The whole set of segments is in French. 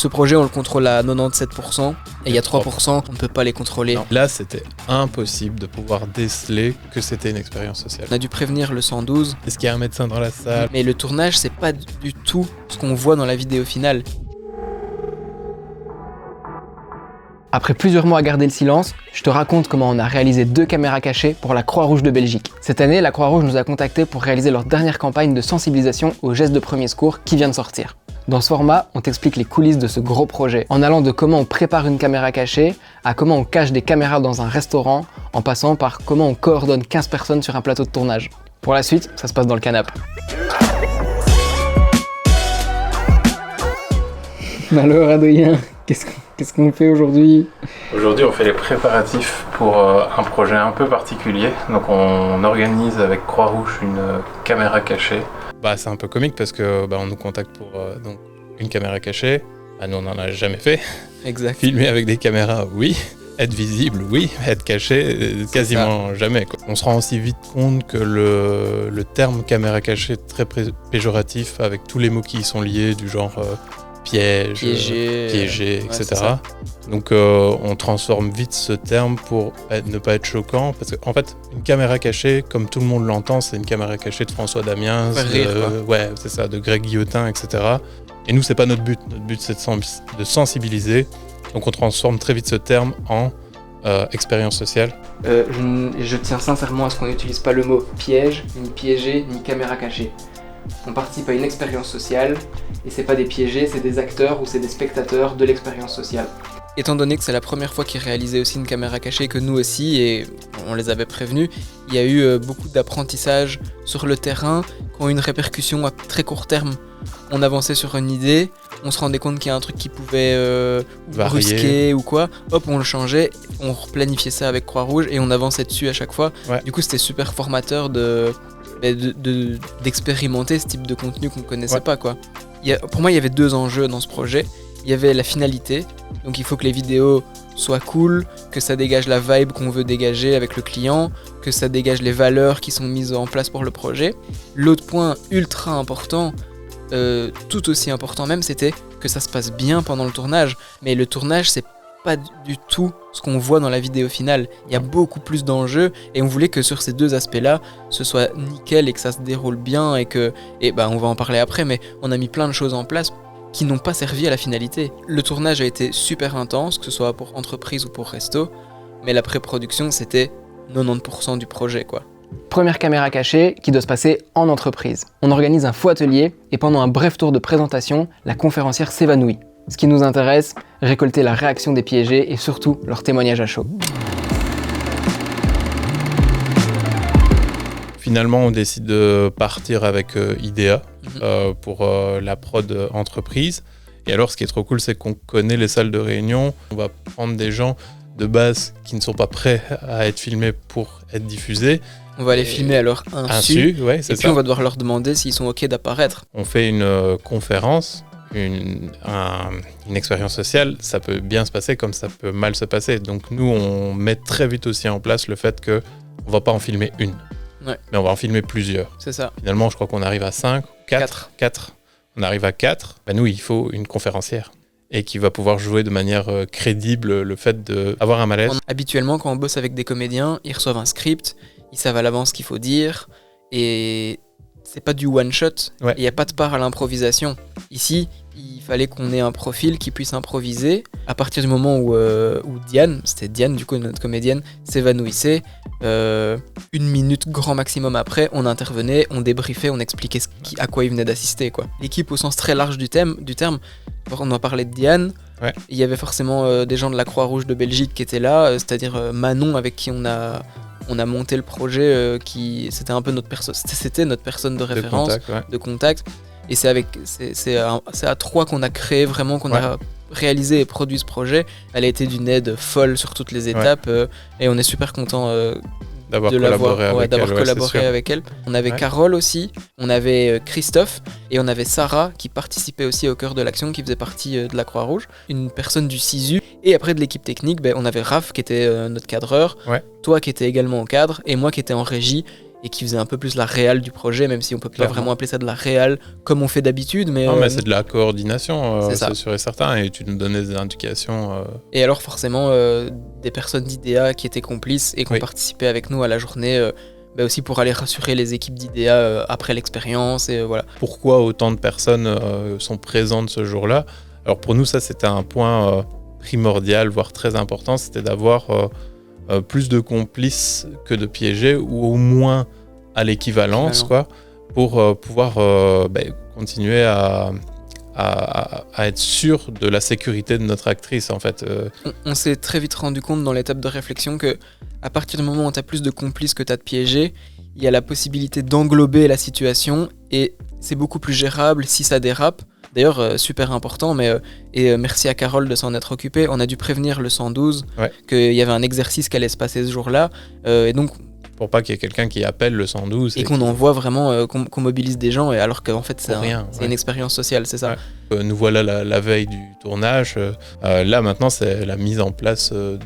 Ce projet, on le contrôle à 97%, et il y a 3%, on ne peut pas les contrôler. Non. Là, c'était impossible de pouvoir déceler que c'était une expérience sociale. On a dû prévenir le 112. Est-ce qu'il y a un médecin dans la salle? Mais le tournage, c'est pas du tout ce qu'on voit dans la vidéo finale. Après plusieurs mois à garder le silence, je te raconte comment on a réalisé 2 caméras cachées pour la Croix-Rouge de Belgique. Cette année, la Croix-Rouge nous a contactés pour réaliser leur dernière campagne de sensibilisation aux gestes de premier secours qui vient de sortir. Dans ce format, on t'explique les coulisses de ce gros projet, en allant de comment on prépare une caméra cachée, à comment on cache des caméras dans un restaurant, en passant par comment on coordonne 15 personnes sur un plateau de tournage. Pour la suite, ça se passe dans le canapé. Alors Adrien, qu'est-ce qu'on fait aujourd'hui? Aujourd'hui, on fait les préparatifs pour un projet un peu particulier. Donc, on organise avec Croix-Rouge une caméra cachée. C'est un peu comique parce que on nous contacte pour donc une caméra cachée. Nous, on n'en a jamais fait. Exact. Filmer avec des caméras, oui. Être visible, oui. Être caché, quasiment jamais, quoi. On se rend aussi vite compte que le terme caméra cachée est très péjoratif avec tous les mots qui y sont liés, du genre piégé, etc. Donc on transforme vite ce terme pour ne pas être choquant, parce qu'en fait, une caméra cachée, comme tout le monde l'entend, c'est une caméra cachée de François Damiens, c'est ça, de Greg Guillotin, etc. Et nous, c'est pas notre but. Notre but, c'est de sensibiliser. Donc on transforme très vite ce terme en expérience sociale. Je tiens sincèrement à ce qu'on n'utilise pas le mot piège, ni piégé, ni caméra cachée. On participe à une expérience sociale, et c'est pas des piégés, c'est des acteurs ou c'est des spectateurs de l'expérience sociale. Étant donné que c'est la première fois qu'ils réalisaient aussi une caméra cachée, que nous aussi, et on les avait prévenus, il y a eu beaucoup d'apprentissage sur le terrain qui ont eu une répercussion à très court terme. On avançait sur une idée, on se rendait compte qu'il y a un truc qui pouvait brusquer ou quoi, hop, on le changeait, on replanifiait ça avec Croix-Rouge et on avançait dessus à chaque fois. Ouais. Du coup, c'était super formateur d'expérimenter ce type de contenu qu'on ne connaissait pas, quoi. Pour moi, il y avait 2 enjeux dans ce projet. Il y avait la finalité, donc il faut que les vidéos soient cool, que ça dégage la vibe qu'on veut dégager avec le client, que ça dégage les valeurs qui sont mises en place pour le projet. L'autre point ultra important, tout aussi important même, c'était que ça se passe bien pendant le tournage. Mais le tournage, c'est pas du tout ce qu'on voit dans la vidéo finale. Il y a beaucoup plus d'enjeux et on voulait que sur ces 2 aspects-là, ce soit nickel et que ça se déroule bien on va en parler après, mais on a mis plein de choses en place qui n'ont pas servi à la finalité. Le tournage a été super intense, que ce soit pour entreprise ou pour resto, mais la pré-production, c'était 90% du projet, quoi. Première caméra cachée qui doit se passer en entreprise. On organise un faux atelier et pendant un bref tour de présentation, la conférencière s'évanouit. Ce qui nous intéresse, récolter la réaction des piégés et surtout leur témoignage à chaud. Finalement, on décide de partir avec IDEA pour la prod entreprise. Et alors, ce qui est trop cool, c'est qu'on connaît les salles de réunion. On va prendre des gens de base qui ne sont pas prêts à être filmés pour être diffusés. On va les filmer à leur insu, ouais, et puis on va devoir leur demander s'ils sont OK d'apparaître. On fait une conférence, une expérience sociale, ça peut bien se passer comme ça peut mal se passer. Donc nous, on met très vite aussi en place le fait qu'on ne va pas en filmer une, mais on va en filmer plusieurs. C'est ça. Finalement, je crois qu'on arrive à 5, 4. On arrive à 4. Nous, il faut une conférencière et qui va pouvoir jouer de manière crédible le fait d'avoir un malaise. Habituellement, quand on bosse avec des comédiens, ils reçoivent un script, ils savent à l'avance ce qu'il faut dire, et c'est pas du one-shot, il n'y a pas de part à l'improvisation. Ici, il fallait qu'on ait un profil qui puisse improviser. À partir du moment où Diane, c'était Diane du coup, notre comédienne, s'évanouissait, 1 minute grand maximum après, on intervenait, on débriefait, on expliquait à quoi il venait d'assister, quoi. L'équipe au sens très large du terme, on en parlait de Diane. Il y avait forcément des gens de la Croix-Rouge de Belgique qui étaient là, c'est-à-dire Manon avec qui on a monté le projet, c'était un peu notre personne de référence, de contact. Et c'est à 3 qu'on a créé vraiment, qu'on a réalisé et produit ce projet. Elle a été d'une aide folle sur toutes les étapes, et on est super content d'avoir collaboré avec elle. On avait Carole aussi, on avait Christophe et on avait Sarah qui participait aussi au cœur de l'action, qui faisait partie de la Croix-Rouge, une personne du SISU. Et après de l'équipe technique, on avait Raph qui était notre cadreur, toi qui étais également au cadre et moi qui étais en régie. et qui faisait un peu plus la réal du projet, même si on peut pas vraiment appeler ça de la réal comme on fait d'habitude. Non, mais c'est de la coordination, c'est sûr et certain, et tu nous donnais des indications. Et alors forcément, des personnes d'IDEA qui étaient complices et qui ont participé avec nous à la journée, aussi pour aller rassurer les équipes d'IDEA après l'expérience. Et voilà. Pourquoi autant de personnes sont présentes ce jour-là ? Alors pour nous, ça c'était un point primordial, voire très important, c'était d'avoir plus de complices que de piégés, ou au moins à l'équivalence, quoi, pour pouvoir continuer à être sûr de la sécurité de notre actrice, en fait. On s'est très vite rendu compte dans l'étape de réflexion que à partir du moment où tu as plus de complices que tu as de piégés, il y a la possibilité d'englober la situation et c'est beaucoup plus gérable si ça dérape. D'ailleurs, super important, et merci à Carole de s'en être occupée. On a dû prévenir le 112 qu'il y avait un exercice qui allait se passer ce jour-là. Et donc, pour pas qu'il y ait quelqu'un qui appelle le 112. Et qu'on envoie vraiment, qu'on mobilise des gens, alors qu'en fait, c'est une expérience sociale, c'est ça. Nous voilà la veille du tournage. Là, maintenant, c'est la mise en place de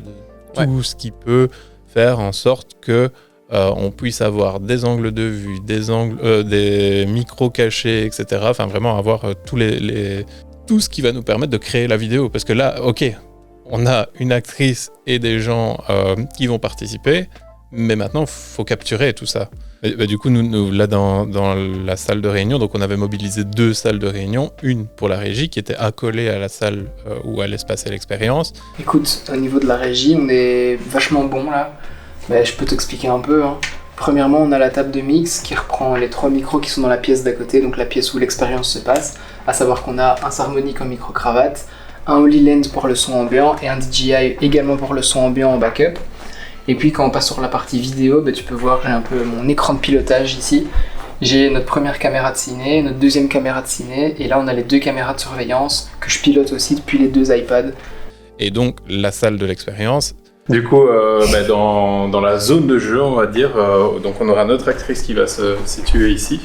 tout ce qui peut faire en sorte que on puisse avoir des angles de vue, des micros cachés, etc. Enfin, vraiment avoir tout ce qui va nous permettre de créer la vidéo. Parce que là, ok, on a une actrice et des gens qui vont participer, mais maintenant, il faut capturer tout ça. Du coup, nous là, dans la salle de réunion, donc on avait mobilisé 2 salles de réunion, une pour la régie qui était accolée à la salle où allait se passer l'expérience. Écoute, au niveau de la régie, on est vachement bon là. Je peux t'expliquer un peu. Premièrement, on a la table de mix qui reprend les 3 micros qui sont dans la pièce d'à côté, donc la pièce où l'expérience se passe, à savoir qu'on a un Harmonic en micro-cravate, un HoloLens pour le son ambiant et un DJI également pour le son ambiant en backup. Et puis quand on passe sur la partie vidéo, tu peux voir, j'ai un peu mon écran de pilotage ici. J'ai notre première caméra de ciné, notre deuxième caméra de ciné, et là on a les 2 caméras de surveillance que je pilote aussi depuis les 2 iPads. Et donc la salle de l'expérience. Du coup, dans la zone de jeu, on va dire, donc on aura notre actrice qui va se situer ici.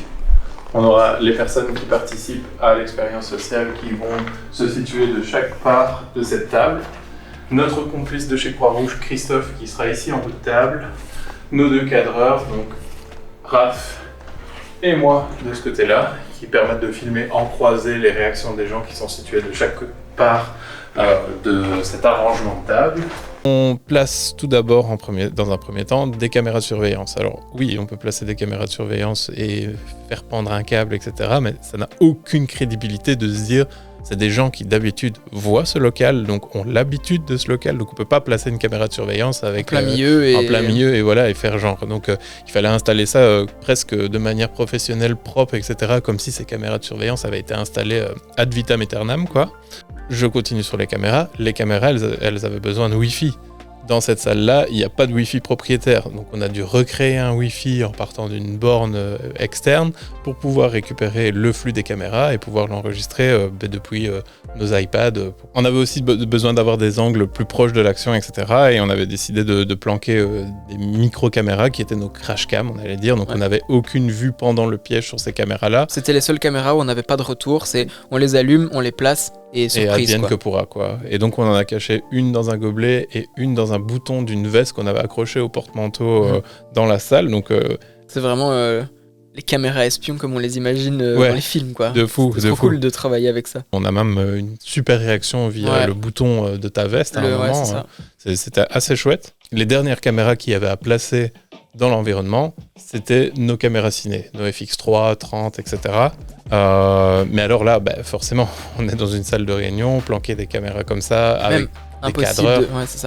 On aura les personnes qui participent à l'expérience sociale qui vont se situer de chaque part de cette table. Notre complice de chez Croix-Rouge, Christophe, qui sera ici en bout de table. Nos 2 cadreurs, donc Raph et moi de ce côté-là, qui permettent de filmer en croisé les réactions des gens qui sont situés de chaque part de cet arrangement de table. On place tout d'abord, dans un premier temps, des caméras de surveillance. Alors oui, on peut placer des caméras de surveillance et faire pendre un câble, etc. Mais ça n'a aucune crédibilité de se dire c'est des gens qui d'habitude voient ce local, donc ont l'habitude de ce local, donc on peut pas placer une caméra de surveillance avec en plein milieu et voilà, et faire genre. Donc il fallait installer ça presque de manière professionnelle, propre, etc. Comme si ces caméras de surveillance avaient été installées ad vitam aeternam, quoi. Je continue sur les caméras. Les caméras, elles avaient besoin de Wi-Fi. Dans cette salle-là, il n'y a pas de Wi-Fi propriétaire. Donc on a dû recréer un Wi-Fi en partant d'une borne externe pour pouvoir récupérer le flux des caméras et pouvoir l'enregistrer depuis nos iPads. On avait aussi besoin d'avoir des angles plus proches de l'action, etc. Et on avait décidé de planquer des micro-caméras qui étaient nos crash cam, on allait dire. Donc on n'avait aucune vue pendant le piège sur ces caméras-là. C'était les seules caméras où on n'avait pas de retour. On les allume, on les place et surprise. Et advienne que pourra, quoi. Et donc on en a caché une dans un gobelet et une dans un bouton d'une veste qu'on avait accroché au porte-manteau dans la salle. Donc c'est vraiment les caméras espions comme on les imagine dans les films, quoi. De fou, c'est trop cool de travailler avec ça. On a même une super réaction via le bouton de ta veste à un moment. C'était assez chouette. Les dernières caméras qu'il y avait à placer dans l'environnement, c'était nos caméras ciné, nos FX3, 30, etc. Mais alors là, forcément, on est dans une salle de réunion, planquer des caméras comme ça avec des cadreurs.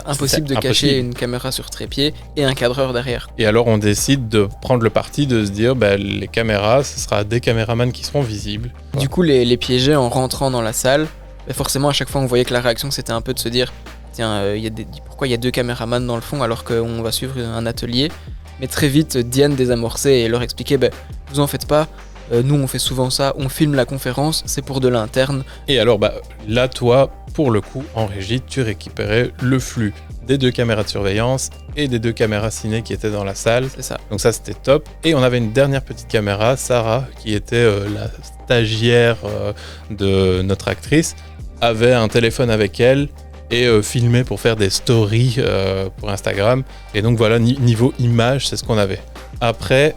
Impossible de cacher une caméra sur trépied et un cadreur derrière. Et alors on décide de prendre le parti de se dire les caméras, ce sera des caméramans qui seront visibles. Du coup, les piéger en rentrant dans la salle, forcément à chaque fois on voyait que la réaction c'était un peu de se dire tiens, pourquoi il y a 2 caméramans dans le fond alors qu'on va suivre un atelier. Mais très vite, Diane désamorçait et leur expliquait vous en faites pas, nous on fait souvent ça, on filme la conférence, c'est pour de l'interne. Et alors là, toi, pour le coup, en régie, tu récupérais le flux des 2 caméras de surveillance et des 2 caméras ciné qui étaient dans la salle. C'est ça. Donc ça, c'était top. Et on avait une dernière petite caméra, Sarah, qui était la stagiaire de notre actrice, avait un téléphone avec elle et filmait pour faire des stories pour Instagram. Et donc voilà, niveau image, c'est ce qu'on avait. Après,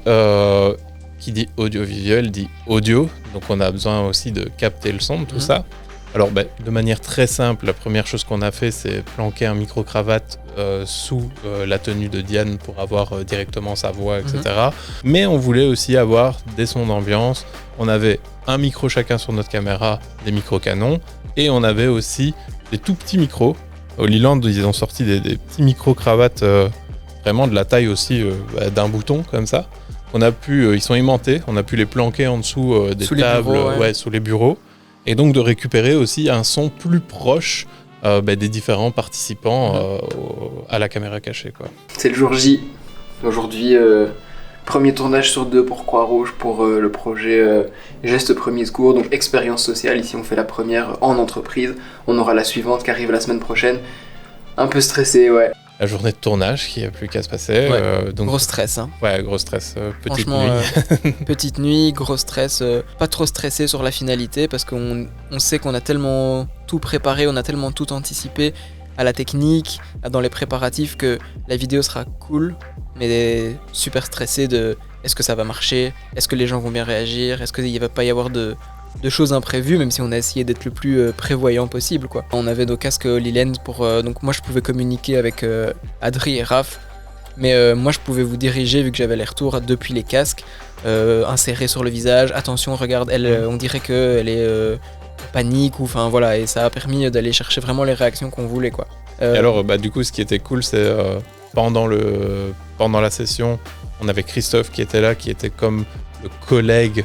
qui dit audiovisuel dit audio, donc on a besoin aussi de capter le son de tout ça. Alors de manière très simple, la première chose qu'on a fait, c'est planquer un micro-cravate sous la tenue de Diane pour avoir directement sa voix, etc. Mais on voulait aussi avoir des sons d'ambiance. On avait un micro chacun sur notre caméra, des micro-canons, et on avait aussi des tout petits micros. Au Leland, ils ont sorti des petits micro-cravates vraiment de la taille aussi d'un bouton, comme ça. Ils sont aimantés, on a pu les planquer en dessous des tables, sous les bureaux. Et donc de récupérer aussi un son plus proche des différents participants à la caméra cachée, quoi. C'est le jour J. Aujourd'hui, premier tournage sur 2 pour Croix-Rouge pour le projet Gestes Premiers Secours, donc expérience sociale. Ici on fait la première en entreprise. On aura la suivante qui arrive la semaine prochaine. Un peu stressé, ouais. La journée de tournage qui n'a plus qu'à se passer. Donc, gros stress. Hein. Ouais, gros stress. Petite nuit. Petite nuit, gros stress. Pas trop stressé sur la finalité parce qu'on sait qu'on a tellement tout préparé, on a tellement tout anticipé à la technique, dans les préparatifs, que la vidéo sera cool, mais super stressé de est-ce que ça va marcher, est-ce que les gens vont bien réagir, est-ce qu'il ne va pas y avoir de choses imprévues, même si on a essayé d'être le plus prévoyant possible, quoi. On avait nos casques Leland pour donc moi je pouvais communiquer avec Adri et Raph, mais moi je pouvais vous diriger vu que j'avais les retours depuis les casques, insérer sur le visage, attention regarde elle, on dirait qu'elle est panique, ou enfin voilà, et ça a permis d'aller chercher vraiment les réactions qu'on voulait, quoi. Et alors du coup ce qui était cool, c'est pendant la session, on avait Christophe qui était là, qui était comme le collègue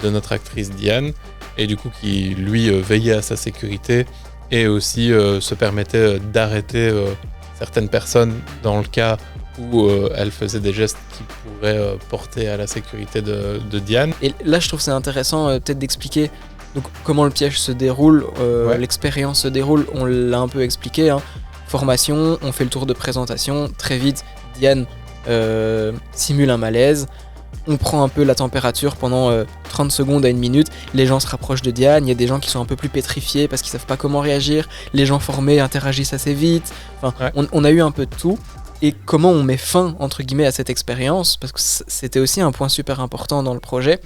de notre actrice Diane, et du coup qui lui veillait à sa sécurité et aussi se permettait d'arrêter certaines personnes dans le cas où elle faisait des gestes qui pourraient porter à la sécurité de Diane. Et là je trouve que c'est intéressant peut-être d'expliquer donc comment le piège se déroule, l'expérience se déroule, on l'a un peu expliqué, hein. Formation, on fait le tour de présentation, très vite Diane simule un malaise. On prend un peu la température pendant 30 secondes à 1 minute. Les gens se rapprochent de Diane. Il y a des gens qui sont un peu plus pétrifiés parce qu'ils savent pas comment réagir. Les gens formés interagissent assez vite. Enfin, on a eu un peu de tout. Et comment on met fin, entre guillemets, à cette expérience, parce que c'était aussi un point super important dans le projet.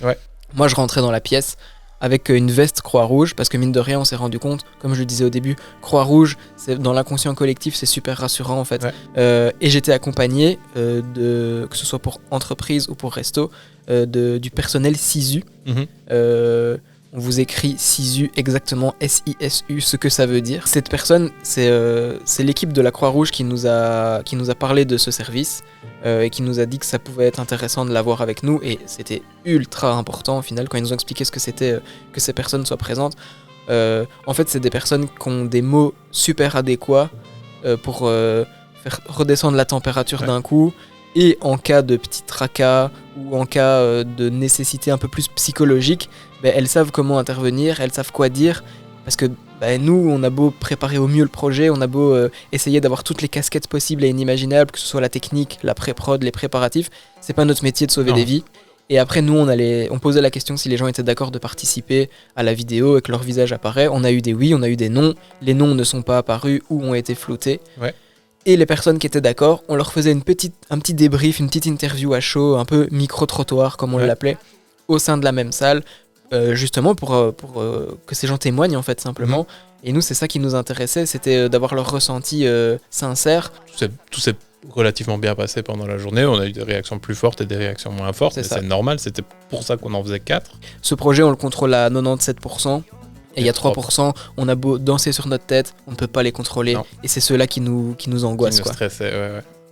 Moi, je rentrais dans la pièce avec une veste Croix-Rouge, parce que mine de rien, on s'est rendu compte, comme je le disais au début, Croix-Rouge, dans l'inconscient collectif, c'est super rassurant en fait. Et j'étais accompagné, que ce soit pour entreprise ou pour resto, du personnel SISU. On vous écrit SISU exactement, SISU, ce que ça veut dire. Cette personne, c'est l'équipe de la Croix-Rouge qui nous a parlé de ce service et qui nous a dit que ça pouvait être intéressant de l'avoir avec nous. Et c'était ultra important au final quand ils nous ont expliqué ce que c'était que ces personnes soient présentes. En fait, c'est des personnes qui ont des mots super adéquats pour faire redescendre la température d'un coup. Et en cas de petit tracas ou en cas de nécessité un peu plus psychologique, elles savent comment intervenir, elles savent quoi dire. Parce que nous, on a beau préparer au mieux le projet, on a beau essayer d'avoir toutes les casquettes possibles et inimaginables, que ce soit la technique, la pré-prod, les préparatifs, c'est pas notre métier de sauver des vies. Et après, nous, on posait la question si les gens étaient d'accord de participer à la vidéo et que leur visage apparaît. On a eu des oui, on a eu des non. Les noms ne sont pas apparus ou ont été floutés. Et les personnes qui étaient d'accord, on leur faisait un petit débrief, une petite interview à chaud, un peu micro-trottoir comme on l'appelait, au sein de la même salle, justement pour que ces gens témoignent en fait simplement. Et nous, c'est ça qui nous intéressait, c'était d'avoir leur ressenti sincère. Tout s'est relativement bien passé pendant la journée, on a eu des réactions plus fortes et des réactions moins fortes, c'est normal, c'était pour ça qu'on en faisait 4. Ce projet, on le contrôle à 97%. Et il y a 3%, on a beau danser sur notre tête, on ne peut pas les contrôler. Et c'est ceux-là qui nous angoissent. Qui nous stressaient,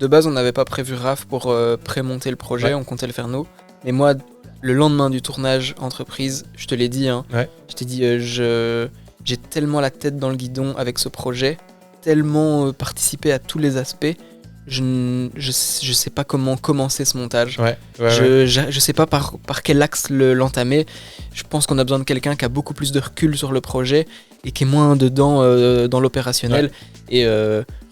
De base, on n'avait pas prévu Raph pour prémonter le projet, on comptait le faire nous. Mais moi, le lendemain du tournage entreprise, je te l'ai dit, je t'ai dit, j'ai tellement la tête dans le guidon avec ce projet, tellement participé à tous les aspects. Je sais pas comment commencer ce montage. Je sais pas par quel axe l'entamer. Je pense qu'on a besoin de quelqu'un qui a beaucoup plus de recul sur le projet et qui est moins dedans dans l'opérationnel. Et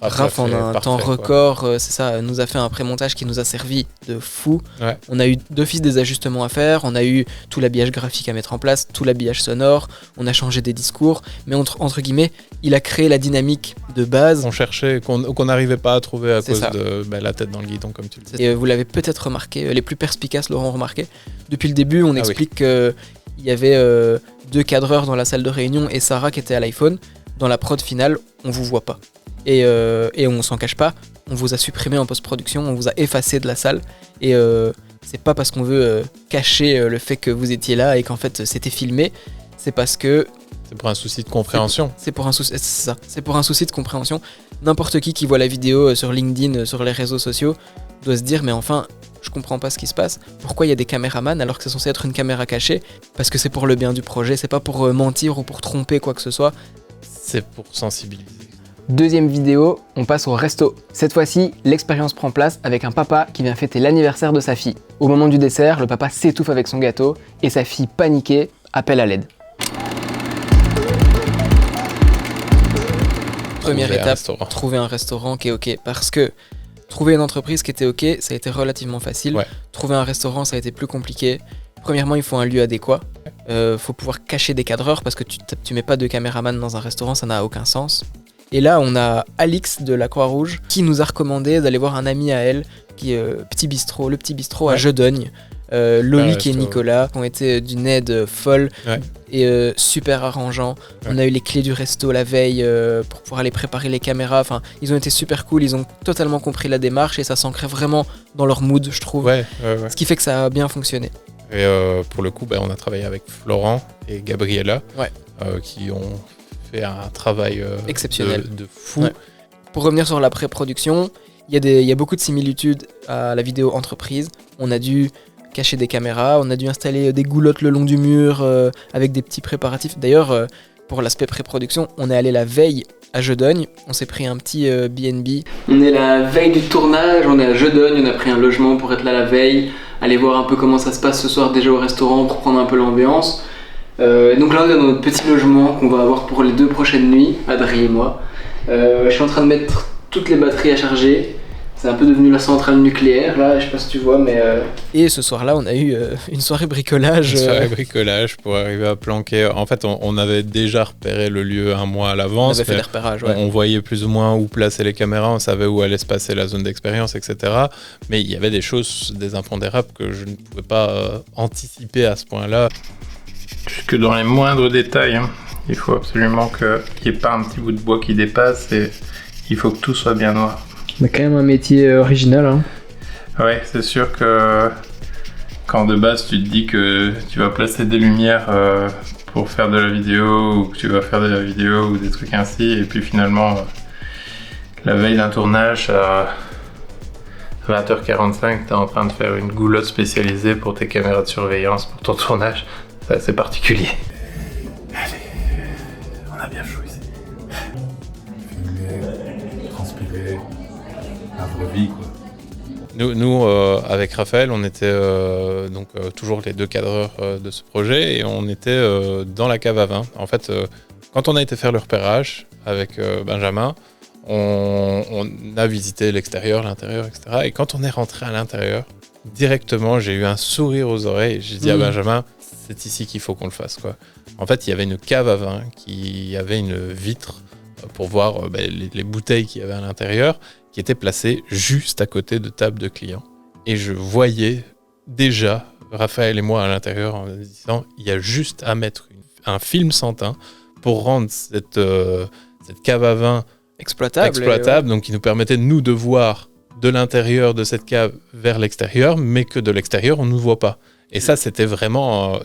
Raph, en un temps record, c'est ça, nous a fait un pré-montage qui nous a servi de fou. Ouais. On a eu d'office des ajustements à faire, on a eu tout l'habillage graphique à mettre en place, tout l'habillage sonore, on a changé des discours, mais entre guillemets, il a créé la dynamique de base. On cherchait, qu'on n'arrivait pas à trouver à cause de la tête dans le guidon, comme tu le dis. Et vous l'avez peut-être remarqué, les plus perspicaces l'auront remarqué. Depuis le début, on explique qu'il y avait 2 cadreurs dans la salle de réunion et Sarah qui était à l'iPhone. Dans la prod finale, on vous voit pas. Et on s'en cache pas, on vous a supprimé en post-production, on vous a effacé de la salle. Et c'est pas parce qu'on veut cacher le fait que vous étiez là et qu'en fait c'était filmé, c'est parce que... C'est pour un souci de compréhension. C'est pour un souci de compréhension. N'importe qui voit la vidéo sur LinkedIn, sur les réseaux sociaux, doit se dire mais enfin, je comprends pas ce qui se passe. Pourquoi il y a des caméramans alors que c'est censé être une caméra cachée ? Parce que c'est pour le bien du projet, c'est pas pour mentir ou pour tromper quoi que ce soit. C'est pour sensibiliser. Deuxième vidéo, on passe au resto. Cette fois-ci, l'expérience prend place avec un papa qui vient fêter l'anniversaire de sa fille. Au moment du dessert, le papa s'étouffe avec son gâteau et sa fille, paniquée, appelle à l'aide. Première étape, trouver un restaurant qui est OK. Parce que trouver une entreprise qui était OK, ça a été relativement facile. Ouais. Trouver un restaurant, ça a été plus compliqué. Premièrement, il faut un lieu adéquat. Faut pouvoir cacher des cadreurs parce que tu mets pas de caméraman dans un restaurant, ça n'a aucun sens. Et là, on a Alix de la Croix-Rouge qui nous a recommandé d'aller voir un ami à elle qui est le Petit Bistrot à Jedogne. Loïc et Nicolas ont été d'une aide folle et super arrangeants. On a eu les clés du resto la veille pour pouvoir aller préparer les caméras. Enfin, ils ont été super cool, ils ont totalement compris la démarche et ça s'ancrait vraiment dans leur mood, je trouve. Ce qui fait que ça a bien fonctionné. Et pour le coup, on a travaillé avec Florent et Gabriella qui ont fait un travail exceptionnel de fou. Pour revenir sur la pré-production, il y a beaucoup de similitudes à la vidéo entreprise. On a dû cacher des caméras, on a dû installer des goulottes le long du mur avec des petits préparatifs. D'ailleurs, pour l'aspect pré-production, on est allé la veille à Jedogne, on s'est pris un petit B&B. On est la veille du tournage, on est à Jedogne, on a pris un logement pour être là la veille, aller voir un peu comment ça se passe ce soir déjà au restaurant pour prendre un peu l'ambiance. Donc là on est dans notre petit logement qu'on va avoir pour les 2 prochaines nuits, Adrien et moi. Je suis en train de mettre toutes les batteries à charger. C'est un peu devenu la centrale nucléaire là, je sais pas si tu vois mais... Et ce soir-là on a eu une soirée bricolage. Une soirée bricolage pour arriver à planquer. En fait on avait déjà repéré le lieu un mois à l'avance. On avait fait des repérages, on voyait plus ou moins où placer les caméras, on savait où allait se passer la zone d'expérience, etc. Mais il y avait des choses, des impondérables que je ne pouvais pas anticiper à ce point-là. Jusque dans les moindres détails, hein. Il faut absolument qu'il n'y ait pas un petit bout de bois qui dépasse et il faut que tout soit bien noir. On a quand même un métier original. Hein. Ouais, c'est sûr que quand de base tu te dis que tu vas placer des lumières pour faire de la vidéo ou que tu vas faire de la vidéo ou des trucs ainsi et puis finalement la veille d'un tournage à 20h45 t'es en train de faire une goulotte spécialisée pour tes caméras de surveillance pour ton tournage, c'est assez particulier. Allez, on a bien joué ici. Filmer, transpirer, la vraie vie quoi. Nous avec Raphaël, on était toujours les 2 cadreurs de ce projet et on était dans la cave à vin. En fait, quand on a été faire le repérage avec Benjamin, on a visité l'extérieur, l'intérieur, etc. Et quand on est rentré à l'intérieur, directement, j'ai eu un sourire aux oreilles. J'ai dit à Benjamin, c'est ici qu'il faut qu'on le fasse, quoi. En fait, il y avait une cave à vin qui avait une vitre pour voir les bouteilles qu'il y avait à l'intérieur, qui étaient placées juste à côté de tables de clients. Et je voyais déjà Raphaël et moi à l'intérieur en disant, il y a juste à mettre un film sans teint pour rendre cette cave à vin exploitable, donc qui nous permettait nous de voir de l'intérieur de cette cave vers l'extérieur, mais que de l'extérieur on ne nous voit pas. Et ça c'était vraiment...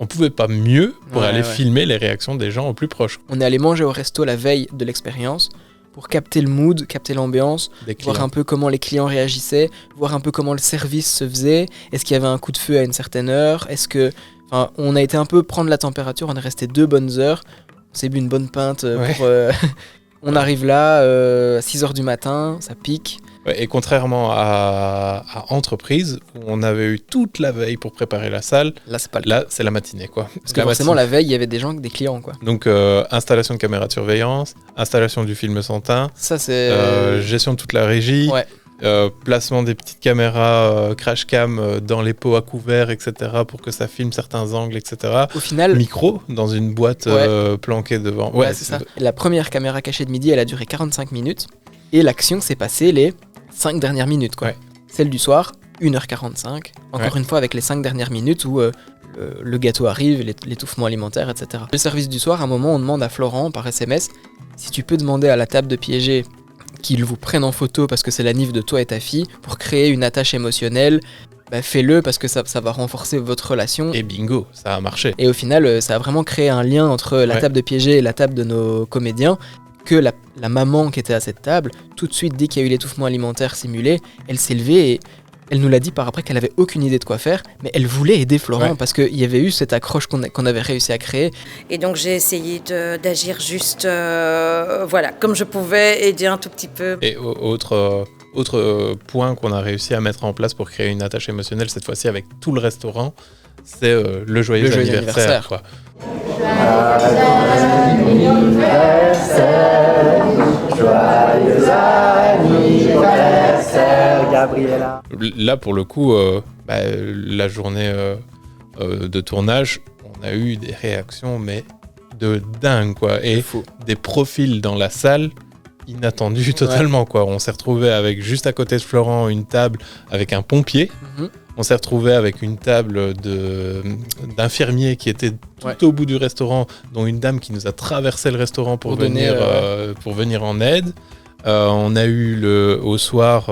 on pouvait pas mieux pour aller filmer les réactions des gens au plus proche. On est allé manger au resto la veille de l'expérience pour capter le mood, capter l'ambiance, voir un peu comment les clients réagissaient, voir un peu comment le service se faisait, est-ce qu'il y avait un coup de feu à une certaine heure, on a été un peu prendre la température, on est resté 2 bonnes heures, on s'est bu une bonne pinte On arrive là, à 6h du matin, ça pique. Ouais, et contrairement à Entreprise, où on avait eu toute la veille pour préparer la salle, là c'est pas le cas. Là c'est la matinée, quoi. Parce que forcément la veille, il y avait des clients, quoi. Donc installation de caméra de surveillance, installation du film sans teint, ça c'est gestion de toute la régie, ouais. Placement des petites caméras crash cam dans les pots à couvert, etc. pour que ça filme certains angles, etc. Au final, micro dans une boîte planquée devant. Ouais, c'est ça. La première caméra cachée de midi, elle a duré 45 minutes et l'action s'est passée les 5 dernières minutes, quoi. Ouais. Celle du soir, 1h45. Encore une fois avec les 5 dernières minutes où le gâteau arrive, l'étouffement alimentaire, etc. Le service du soir, à un moment, on demande à Florent par SMS si tu peux demander à la table de piégés qu'ils vous prennent en photo parce que c'est la nif de toi et ta fille pour créer une attache émotionnelle. Bah, fais-le parce que ça va renforcer votre relation. Et bingo, ça a marché. Et au final, ça a vraiment créé un lien entre la table de piégés et la table de nos comédiens, que la maman qui était à cette table, tout de suite, dès qu'il y a eu l'étouffement alimentaire simulé, elle s'est levée et elle nous l'a dit par après qu'elle avait aucune idée de quoi faire, mais elle voulait aider Florent parce qu'il y avait eu cette accroche qu'on avait réussi à créer. Et donc j'ai essayé d'agir juste, voilà, comme je pouvais, aider un tout petit peu. Et autre point qu'on a réussi à mettre en place pour créer une attache émotionnelle, cette fois-ci avec tout le restaurant, c'est le joyeux anniversaire. Quoi. Joyeux anniversaire, Gabriella. Là, pour le coup, la journée de tournage, on a eu des réactions, mais de dingue, quoi. Et des profils dans la salle inattendus totalement, quoi. On s'est retrouvé avec, juste à côté de Florent, une table avec un pompier. On s'est retrouvé avec une table d'infirmiers qui était tout au bout du restaurant, dont une dame qui nous a traversé le restaurant pour venir en aide. On a eu au soir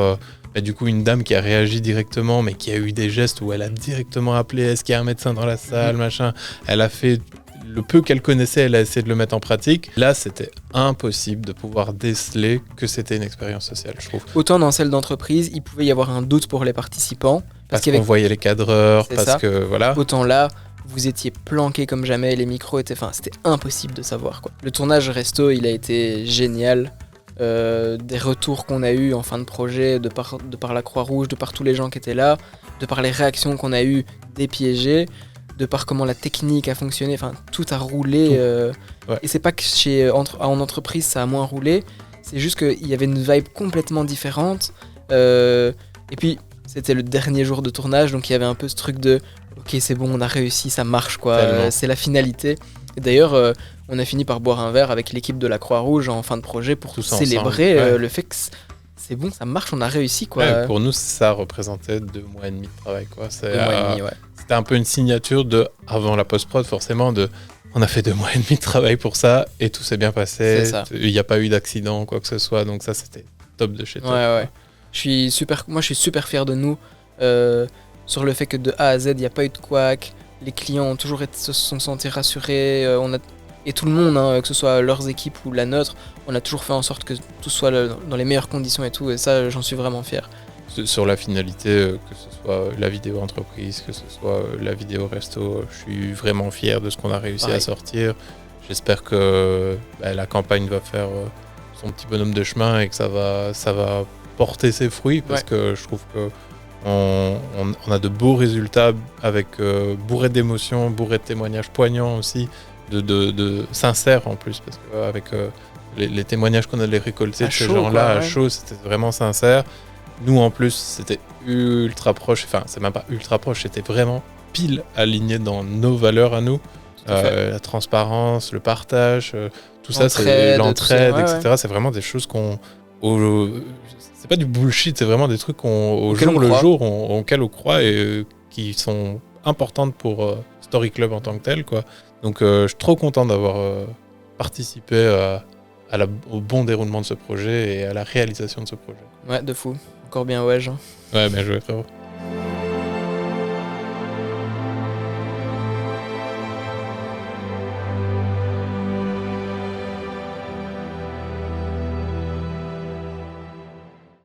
du coup une dame qui a réagi directement, mais qui a eu des gestes où elle a directement appelé est-ce qu'il y a un médecin dans la salle, machin. Elle a fait le peu qu'elle connaissait, elle a essayé de le mettre en pratique. Là, c'était impossible de pouvoir déceler que c'était une expérience sociale, je trouve. Autant dans celle d'entreprise, il pouvait y avoir un doute pour les participants. Parce qu'on voyait les cadreurs, que voilà. Autant là, vous étiez planqués comme jamais, les micros étaient... Enfin, c'était impossible de savoir, quoi. Le tournage resto, il a été génial. Des retours qu'on a eu en fin de projet de par la Croix-Rouge, de par tous les gens qui étaient là, de par les réactions qu'on a eues des piégés, de par comment la technique a fonctionné, enfin tout a roulé. Et c'est pas que en entreprise ça a moins roulé, c'est juste qu'il y avait une vibe complètement différente. Et puis c'était le dernier jour de tournage, donc il y avait un peu ce truc de ok, c'est bon, on a réussi, ça marche, quoi. C'est la finalité. Et d'ailleurs, on a fini par boire un verre avec l'équipe de la Croix-Rouge en fin de projet pour célébrer le fait que c'est bon, ça marche, on a réussi, quoi. Ouais, pour nous, ça représentait 2 mois et demi de travail, quoi. C'était un peu une signature avant la post-prod, forcément, on a fait 2 mois et demi de travail pour ça et tout s'est bien passé. Il n'y a pas eu d'accident, quoi que ce soit, donc ça, c'était top de chez top. Ouais. Je suis super fier de nous sur le fait que de A à Z, il n'y a pas eu de couac. Les clients ont toujours se sont sentis rassurés. Et tout le monde, que ce soit leurs équipes ou la nôtre, on a toujours fait en sorte que tout soit dans les meilleures conditions et tout. Et ça, j'en suis vraiment fier. Sur la finalité, que ce soit la vidéo entreprise, que ce soit la vidéo resto, je suis vraiment fier de ce qu'on a réussi à sortir. J'espère que la campagne va faire son petit bonhomme de chemin et que ça va porter ses fruits, parce que je trouve que on a de beaux résultats avec bourré d'émotions, bourré de témoignages poignants aussi, de sincères en plus, parce qu'avec les témoignages qu'on allait récolter de ces gens-là à chaud, c'était vraiment sincère. Nous en plus, c'était ultra proche, enfin c'est même pas ultra proche, c'était vraiment pile aligné dans nos valeurs à nous. La transparence, le partage, tout ça, c'est l'entraide, etc. C'est vraiment des choses c'est pas du bullshit, c'est vraiment des trucs auxquels on croit et qui sont importantes pour Story Club en tant que tel, quoi. Donc je suis trop content d'avoir participé au bon déroulement de ce projet et à la réalisation de ce projet. Ouais, de fou. Encore bien, ouais, Jean. Ouais, bien joué, frérot.